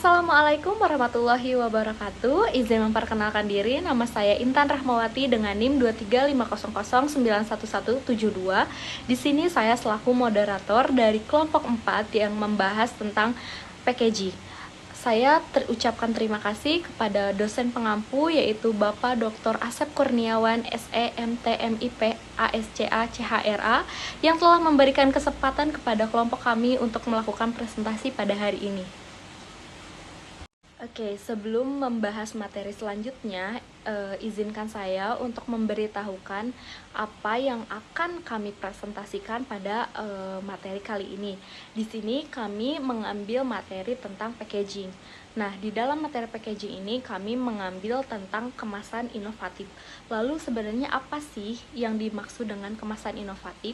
Assalamualaikum warahmatullahi wabarakatuh. Izin memperkenalkan diri, nama saya Intan Rahmawati dengan NIM 23500911172. Di sini saya selaku moderator dari kelompok 4 yang membahas tentang packaging. Saya terucapkan terima kasih kepada dosen pengampu yaitu Bapak Dr. Asep Kurniawan SE MTMIP ASCA CHRA yang telah memberikan kesempatan kepada kelompok kami untuk melakukan presentasi pada hari ini. Oke, sebelum membahas materi selanjutnya, izinkan saya untuk memberitahukan apa yang akan kami presentasikan pada materi kali ini. Di sini kami mengambil materi tentang packaging. Nah, di dalam materi packaging ini kami mengambil tentang kemasan inovatif. Lalu sebenarnya apa sih yang dimaksud dengan kemasan inovatif?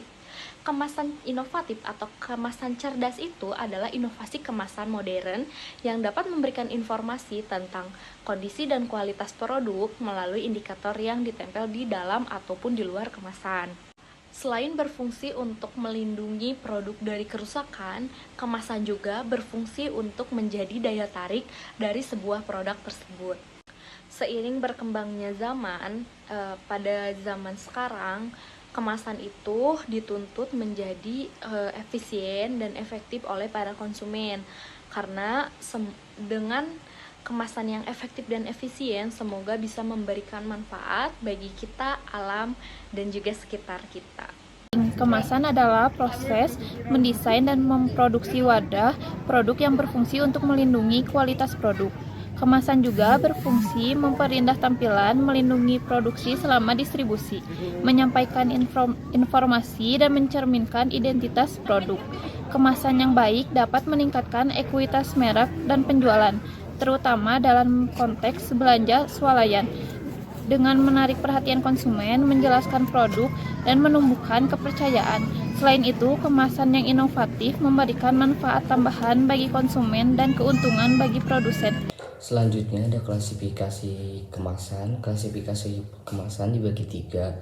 Kemasan inovatif atau kemasan cerdas itu adalah inovasi kemasan modern yang dapat memberikan informasi tentang kondisi dan kualitas produk melalui indikator yang ditempel di dalam ataupun di luar kemasan. Selain berfungsi untuk melindungi produk dari kerusakan, kemasan juga berfungsi untuk menjadi daya tarik dari sebuah produk tersebut. Seiring berkembangnya zaman, pada zaman sekarang, kemasan itu dituntut menjadi efisien dan efektif oleh para konsumen. Karena dengan kemasan yang efektif dan efisien, semoga bisa memberikan manfaat bagi kita, alam, dan juga sekitar kita. Kemasan adalah proses mendesain dan memproduksi wadah produk yang berfungsi untuk melindungi kualitas produk. Kemasan juga berfungsi memperindah tampilan, melindungi produksi selama distribusi, menyampaikan informasi, dan mencerminkan identitas produk. Kemasan yang baik dapat meningkatkan ekuitas merek dan penjualan, terutama dalam konteks belanja swalayan, dengan menarik perhatian konsumen, menjelaskan produk, dan menumbuhkan kepercayaan. Selain itu, kemasan yang inovatif memberikan manfaat tambahan bagi konsumen dan keuntungan bagi produsen. Selanjutnya ada klasifikasi kemasan. Klasifikasi kemasan dibagi 3,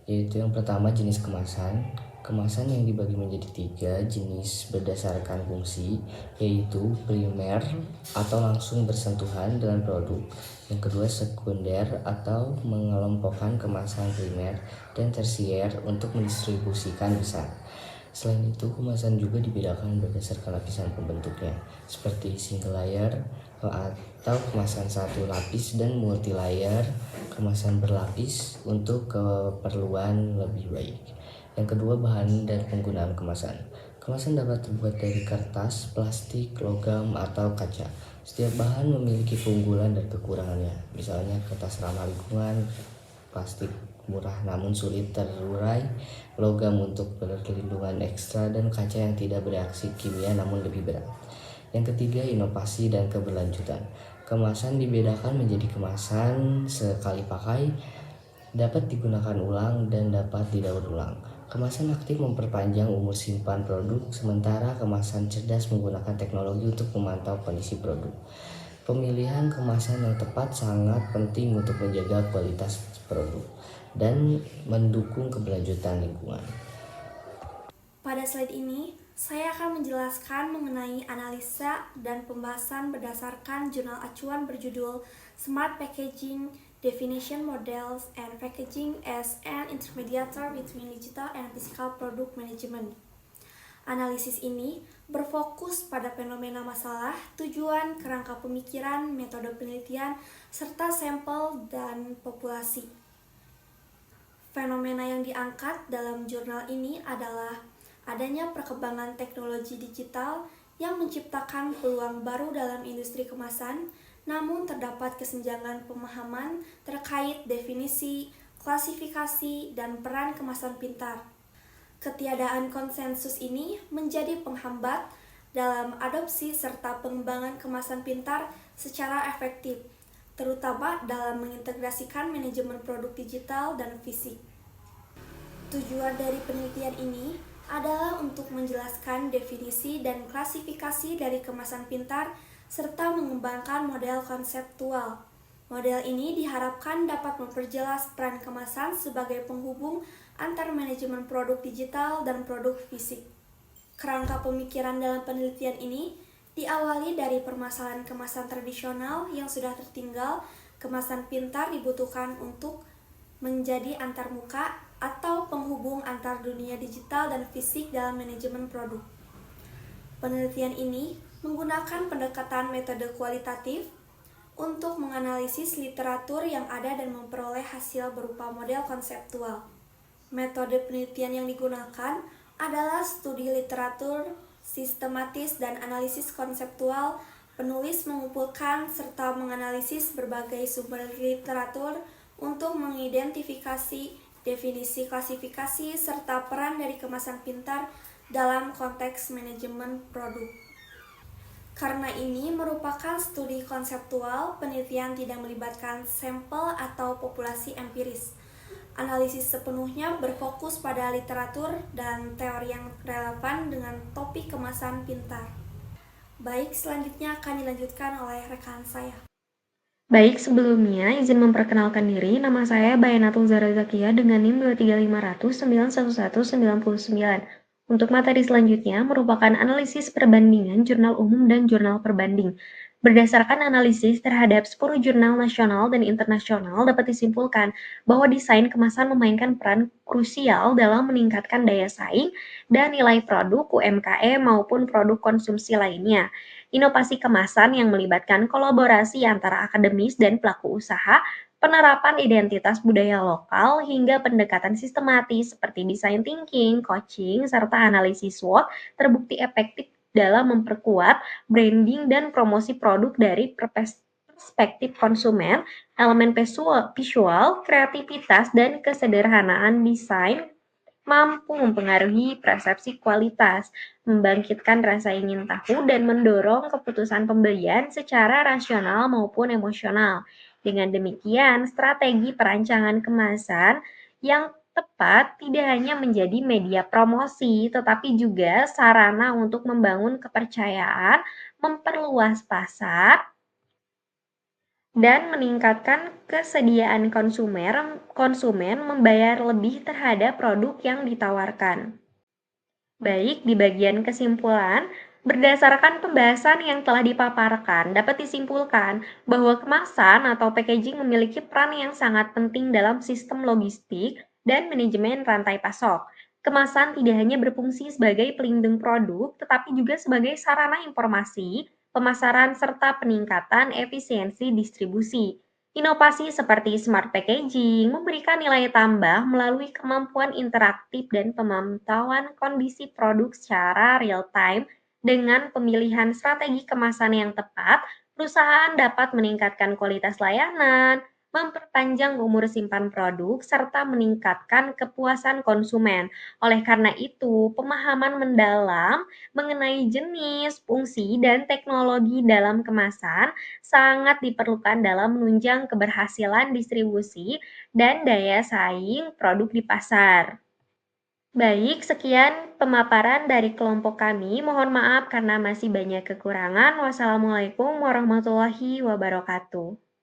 yaitu yang pertama jenis kemasan. Kemasan yang dibagi menjadi 3 jenis berdasarkan fungsi, yaitu primer atau langsung bersentuhan dengan produk. Yang kedua sekunder atau mengelompokkan kemasan primer dan tersier untuk mendistribusikan besar. Selain itu, kemasan juga dibedakan berdasarkan lapisan pembentuknya, seperti single layer atau kemasan satu lapis dan multi layer, kemasan berlapis untuk keperluan lebih baik. Yang kedua, bahan dan penggunaan kemasan. Kemasan dapat terbuat dari kertas, plastik, logam, atau kaca. Setiap bahan memiliki keunggulan dan kekurangannya. Misalnya kertas ramah lingkungan, plastik murah namun sulit terurai, logam untuk perlindungan ekstra, dan kaca yang tidak bereaksi kimia namun lebih berat. Yang ketiga, inovasi dan keberlanjutan. Kemasan dibedakan menjadi kemasan sekali pakai, dapat digunakan ulang, dan dapat didaur ulang. Kemasan aktif memperpanjang umur simpan produk, sementara kemasan cerdas menggunakan teknologi untuk memantau kondisi produk. Pemilihan kemasan yang tepat sangat penting untuk menjaga kualitas produk dan mendukung keberlanjutan lingkungan. Pada slide ini, saya akan menjelaskan mengenai analisa dan pembahasan berdasarkan jurnal acuan berjudul Smart Packaging, Definition Models and Packaging as an Intermediator between Digital and Physical Product Management. Analisis ini berfokus pada fenomena masalah, tujuan, kerangka pemikiran, metode penelitian, serta sampel dan populasi. Fenomena yang diangkat dalam jurnal ini adalah adanya perkembangan teknologi digital yang menciptakan peluang baru dalam industri kemasan, namun terdapat kesenjangan pemahaman terkait definisi, klasifikasi, dan peran kemasan pintar. Ketiadaan konsensus ini menjadi penghambat dalam adopsi serta pengembangan kemasan pintar secara efektif, terutama dalam mengintegrasikan manajemen produk digital dan fisik. Tujuan dari penelitian ini adalah untuk menjelaskan definisi dan klasifikasi dari kemasan pintar serta mengembangkan model konseptual. Model ini diharapkan dapat memperjelas peran kemasan sebagai penghubung antar manajemen produk digital dan produk fisik. Kerangka pemikiran dalam penelitian ini Diawali dari permasalahan kemasan tradisional yang sudah tertinggal, kemasan pintar dibutuhkan untuk menjadi antarmuka atau penghubung antar dunia digital dan fisik dalam manajemen produk. Penelitian ini menggunakan pendekatan metode kualitatif untuk menganalisis literatur yang ada dan memperoleh hasil berupa model konseptual. Metode penelitian yang digunakan adalah studi literatur sistematis dan analisis konseptual. Penulis mengumpulkan serta menganalisis berbagai sumber literatur untuk mengidentifikasi definisi klasifikasi serta peran dari kemasan pintar dalam konteks manajemen produk. Karena ini merupakan studi konseptual, penelitian tidak melibatkan sampel atau populasi empiris. Analisis sepenuhnya berfokus pada literatur dan teori yang relevan dengan topik kemasan pintar. Baik, selanjutnya akan dilanjutkan oleh rekan saya. Baik, sebelumnya izin memperkenalkan diri. Nama saya Bayanatul Zara Zakia dengan NIM 23500911999. Untuk materi selanjutnya merupakan analisis perbandingan jurnal umum dan jurnal perbanding. Berdasarkan analisis terhadap 10 jurnal nasional dan internasional, dapat disimpulkan bahwa desain kemasan memainkan peran krusial dalam meningkatkan daya saing dan nilai produk UMKM maupun produk konsumsi lainnya. Inovasi kemasan yang melibatkan kolaborasi antara akademis dan pelaku usaha, penerapan identitas budaya lokal, hingga pendekatan sistematis seperti design thinking, coaching, serta analisis SWOT terbukti efektif dalam memperkuat branding dan promosi produk dari perspektif konsumen, elemen visual, kreativitas, dan kesederhanaan desain mampu mempengaruhi persepsi kualitas, membangkitkan rasa ingin tahu, dan mendorong keputusan pembelian secara rasional maupun emosional. Dengan demikian, strategi perancangan kemasan yang tepat tidak hanya menjadi media promosi, tetapi juga sarana untuk membangun kepercayaan, memperluas pasar, dan meningkatkan kesediaan konsumen membayar lebih terhadap produk yang ditawarkan. Baik, di bagian kesimpulan, berdasarkan pembahasan yang telah dipaparkan, dapat disimpulkan bahwa kemasan atau packaging memiliki peran yang sangat penting dalam sistem logistik dan manajemen rantai pasok. Kemasan tidak hanya berfungsi sebagai pelindung produk, tetapi juga sebagai sarana informasi, pemasaran, serta peningkatan efisiensi distribusi. Inovasi seperti smart packaging memberikan nilai tambah melalui kemampuan interaktif dan pemantauan kondisi produk secara real-time. Dengan pemilihan strategi kemasan yang tepat, perusahaan dapat meningkatkan kualitas layanan, memperpanjang umur simpan produk, serta meningkatkan kepuasan konsumen. Oleh karena itu, pemahaman mendalam mengenai jenis, fungsi, dan teknologi dalam kemasan sangat diperlukan dalam menunjang keberhasilan distribusi dan daya saing produk di pasar. Baik, sekian pemaparan dari kelompok kami. Mohon maaf karena masih banyak kekurangan. Wassalamualaikum warahmatullahi wabarakatuh.